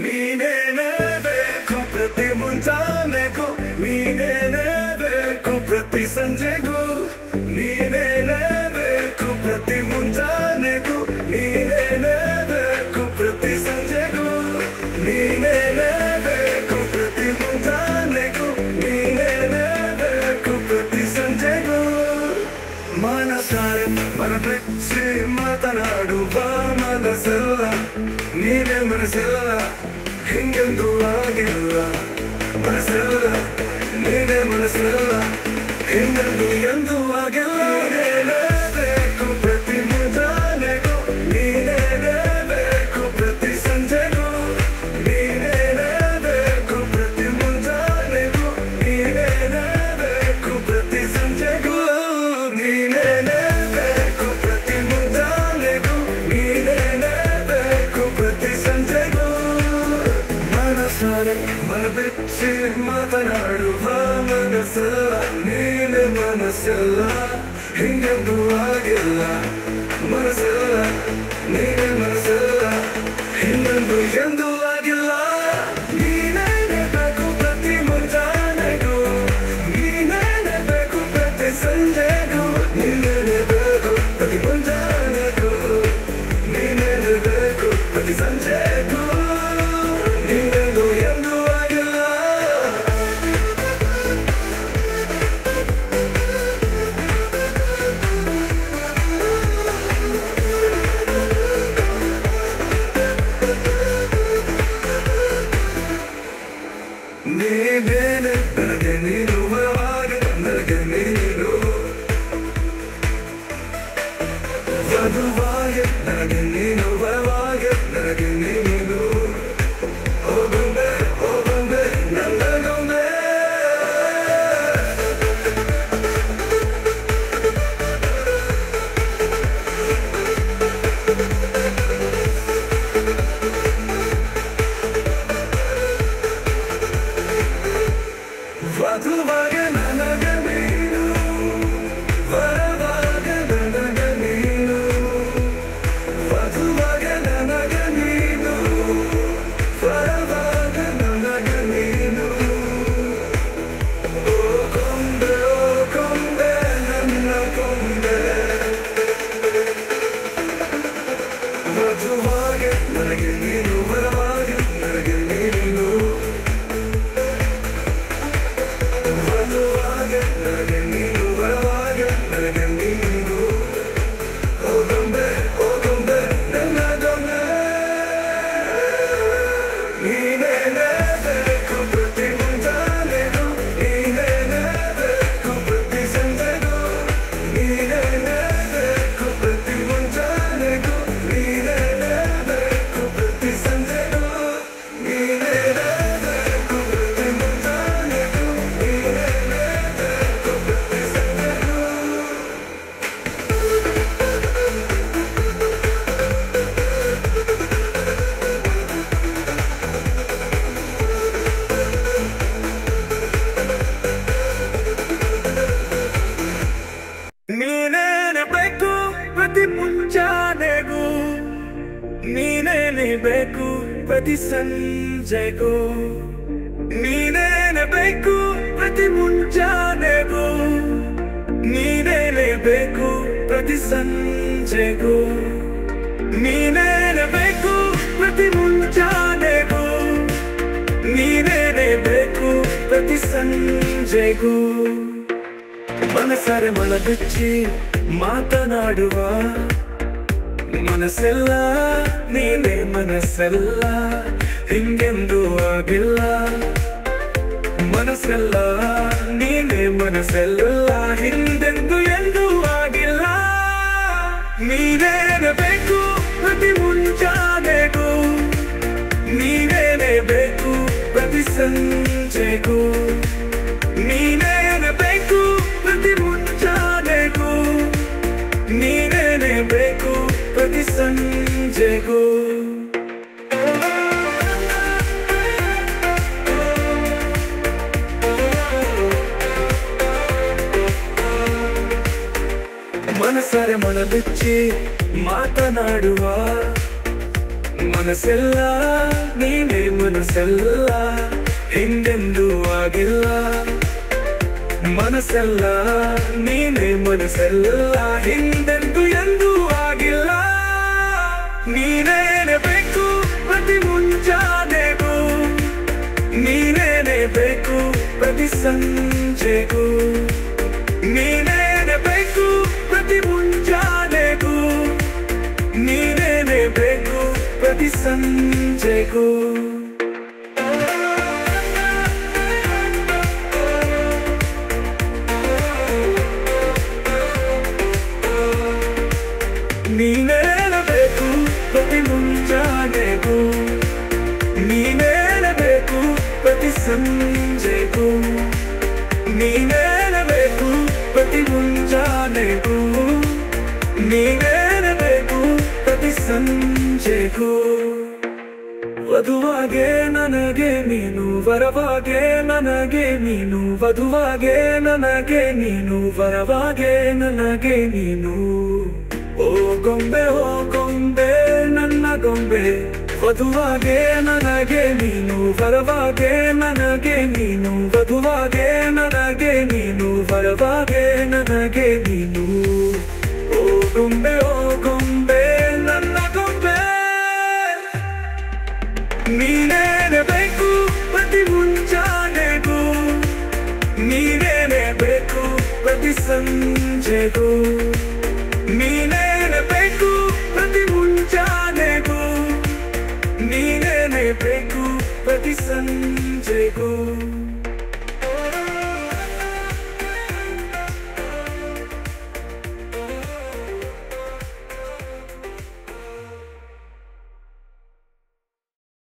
ನೀನೇನೇ ಬೇಕು ಪ್ರತಿ ಮುಂಜಾನೆಗೂ, ನೀನೇನೇ ಬೇಕು ಪ್ರತಿ ಸಂಜೆಗೂ, ನೀನೇನೇ ಬೇಕು ಪ್ರತಿ ಮುಂಜಾನೆಗೂ, ನೀನೇನೇ ಬೇಕು ಪ್ರತಿ ಸಂಜೆಗೂ, ನೀನೇನೇ ಬೇಕು ಪ್ರತಿ ಮುಂಜಾನೆಗೂ, ನೀನೇನೇ ಬೇಕು ಪ್ರತಿ ಸಂಜೆಗೂ. ಮನಸಾರೆ ಮನಬಿಚ್ಚಿ ಮಾತನಾಡುವ ಮನಸ್ಸೆಲ್ಲ ನೀನೇ, ಮನಸ್ಸೆಲ್ಲ ಹಿಂಗೆಂದು ಆಗಿಲ್ಲ. ಮನಸ್ಸೆಲ್ಲ ನೀನೇ, ಮನಸ್ಸೆಲ್ಲ ಹಿಂಗೆಂದು ಎಂದೂ ಆಗಿಲ್ಲ. ನೀನೇನೇ ಬೇಕು ಪ್ರತಿ ಮುಂಜಾನೆಗೂ, ನೀನೇನೇ ಬೇಕು ಪ್ರತಿ ಸಂಜೆಗೂ, ನೀನೇನೇ ಬೇಕು ಪ್ರತಿ ಮುಂಜಾನೆಗೂ, ನೀನೇನೇ ಬೇಕು ಪ್ರತಿ ಸಂಜೆಗೂ, ನೀನೇನೇ ಬೇಕು ಪ್ರತಿ ಮುಂಜಾನೆಗೂ, ನೀನೇನೇ ಬೇಕು ಪ್ರತಿ ಸಂಜೆಗೂ. ಮನಸಾರೆ ಮನಬಿಚ್ಚಿ ಮಾತನಾಡುವ ಮನಸ್ಸೆಲ್ಲ ನೀನೆ, ಮನಸ್ಸೆಲ್ಲ ಹಿಂಗೆಂದು ಆಗಿಲ್ಲ. ಮನಸ್ಸೆಲ್ಲ ನೀನೆ, ಮನಸ್ಸೆಲ್ಲ ಹಿಂಗೆಂದು ಎಂದೂ ಆಗಿಲ್ಲ. ನೀನೇನೆ ಬೇಕು ಪ್ರತಿ ಮುಂಜಾನೆಗೂ, ನೀನೇನೆ ಬೇಕು ಪ್ರತಿ ಸಂಜೆಗೂ, ನೀನೇನೆ ಬೇಕು ಪ್ರತಿ ಮುಂಜಾನೆಗೂ, ನೀನೇನೆ ಬೇಕು ಪ್ರತಿ ಸಂಜೆಗೂ, ನೀನೆಂದು ಎಂದೂ ಆಗಿಲ್ಲ. ನೀನೇನೆ ನನಗೆ ನೀನು ಬರುವಾಗ, ನನಗೆ ನೀನು ವಧುವಾಗಿ, ನನಗೆ ನೀನು ಬರುವಾಗ, ನನಗೆ ನೀನು ಹೋಗುಂಬೆ ಹೋಗುಂಬೆ ನನ್ನಗೊಂಬೆ. ವಧುವಾಗ ನನಗೆ ನೀನು, ವರವಾಗ ನನಗೆ ನೀನು, ವಧುವಾಗ ನನಗೆ ನೀನು, ವರವಾಗ ನನಗೆ ನೀನು. ಓ ಕೊಂಬೆ, ಓ ಕೊಂಬೆ ನನ್ನ ಕೊಂಬೆ. ವಧುವಾಗ ನನಗೆ ನೀನು, ವರವಾಗ ನನಗೆ ನೀನು, ವಧುವಾಗ ನನಗೆ ನೀನು, ವರವಾಗ ನನಗೆ ನೀನು. ಹೋಗಂಬೆ ಹೋಗಂಬೆ ನನ್ನ ಗೊಂಬೆ. ನೀನೇನೇ ಬೇಕು ಪ್ರತಿ ಮುಂಜಾನೆಗೂ, ನೀನೇನೇ ಬೇಕು ಪ್ರತಿ ಸಂಜೆಗೂ, ನೀನೇನೇ ಬೇಕು ಪ್ರತಿ ಮುಂಜಾನೆಗೂ, ನೀನೇನೇ ಬೇಕು ಪ್ರತಿ ಸಂಜೆಗೂ, ನೀನೇನೇ ಬೇಕು ಪ್ರತಿ ಮುಂಜಾನೆಗೂ, ನೀನೇನೇ ಬೇಕು ಪ್ರತಿ ಸಂಜೆಗೂ. ನೀನೇನೆ ಬೇಕು ಪ್ರತಿ ಮುಂಜಾನೆಗೂ, ನೀನೇನೆ ಬೇಕು ಪ್ರತಿ ಸಂಜೆಗೂ, ನೀನೇನೆ ಬೇಕು ಪ್ರತಿ ಮುಂಜಾನೆಗೂ, ನೀನೇನೆ ಬೇಕು ಪ್ರತಿ ಸಂಜೆಗೂ, ನೀನೇನೆ ಬೇಕು ಪ್ರತಿ ಮುಂಜಾನೆಗೂ, ನೀನೇನೆ ಬೇಕು ಪ್ರತಿ ಸಂಜೆಗೂ. ಮನಸಾರೆ ಮನಬಿಚ್ಚಿ ಮಾತನಾಡುವ ಮನಸ್ಸೆಲ್ಲ ನೀನೆ, ಮನಸ್ಸೆಲ್ಲ ಹಿಂಗೆಂದು ಆಗಿಲ್ಲ. ಮನಸ್ಸೆಲ್ಲ ನೀನೆ, ಮನಸ್ಸೆಲ್ಲ ಹಿಂದೆಂದು ಎಂದೂ ಆಗಿಲ್ಲ. ನೀನೇನೆ ಬೇಕು ಪ್ರತಿ ಮುಂಜಾನೆಗೂ, ನೀನೇನೆ ಬೇಕು ಪ್ರತಿ ಸಂಜೆಗೂ, ನೀನೇನೆ ಬೇಕು ಪ್ರತಿ ಮುಂಜಾನೆಗೂ, ನೀನೇನೆ ಬೇಕು ಪ್ರತಿ ಸಂಜೆಗೂ. ಮನಸಾರೆ ಮನಬಿಚ್ಚಿ ಮಾತನಾಡುವ ಮನಸ್ಸೆಲ್ಲ ನೀನೆ, ಮನಸ್ಸೆಲ್ಲ ಹಿಂದೆಂದೂ ಆಗಿಲ್ಲ. ಮನಸ್ಸೆಲ್ಲ ನೀನೇ, ಮನಸ್ಸೆಲ್ಲ ಹಿಂದೆಂದೂ ಎಂದೂ ಆಗಿಲ್ಲ. ನೀನೇನೆ ಬೇಕು ಪ್ರತಿ ಮುಂಜಾನೆಗೂ, ನೀನೇನೆ ಬೇಕು ಪ್ರತಿ ಸಂಜೆಗೂ. ನೀನೇನೆ ಬೇಕು ಪ್ರತಿ ಮುಂಜಾನೆಗೂ, ನೀನೇನೆ ಬೇಕು ಪ್ರತಿ ಸಂಜೆಗೂ. ನೀನೇನೆ ಬೇಕು ಪ್ರತಿ ಮುಂಜಾನೆಗೂ, ನೀನೇನೆ ಬೇಕು ಪ್ರತಿ ಸಂಜೆಗೂ. ನೀನೇನೆ ಬೇಕು ಪ್ರತಿ ಮುಂಜಾನೆಗೂ, ನೀನೇನೆ ಬೇಕು ಪ್ರತಿ ಸಂಜೆಗೂ. ವಧುವಾಗೆ ನನಗೆ ನೀನು, ವರವಾಗೆ ನನಗೆ ನೀನು. ವಧುವಾಗೆ ನನಗೆ ನೀನು, ವರವಾಗೆ ನನಗೆ ನೀನು. ಓ ಗೊಂಬೆ, ಓ ಗೊಂಬೆ, ನನ್ನ ಗೊಂಬೆ. ವಧುವಾಗೆ ನನಗೆ ನೀನು, ವರವಾಗೆ ನನಗೆ ನೀನು. ವಧುವಾಗೆ ನನಗೆ ನೀನು, ವರವಾಗೆ ನನಗೆ ನೀನು. ಓ ಗೊಂಬೆ, ಓ ಗೊಂಬೆ, ನನ್ನ ಗೊಂಬೆ. ನೀನೇನೆ ಬೇಕು ಪ್ರತಿ ಮುಂಜಾನೆಗೂ, ನೀನೇನೆ ಬೇಕು ಪ್ರತಿ ಸಂಜೆಗೂ. ನೀನೇನೆ ಬೇಕು ಪ್ರತಿ ಮುಂಜಾನೆಗೂ, ನೀನೇನೆ ಬೇಕು ಪ್ರತಿ ಸಂಜೆಗೂ.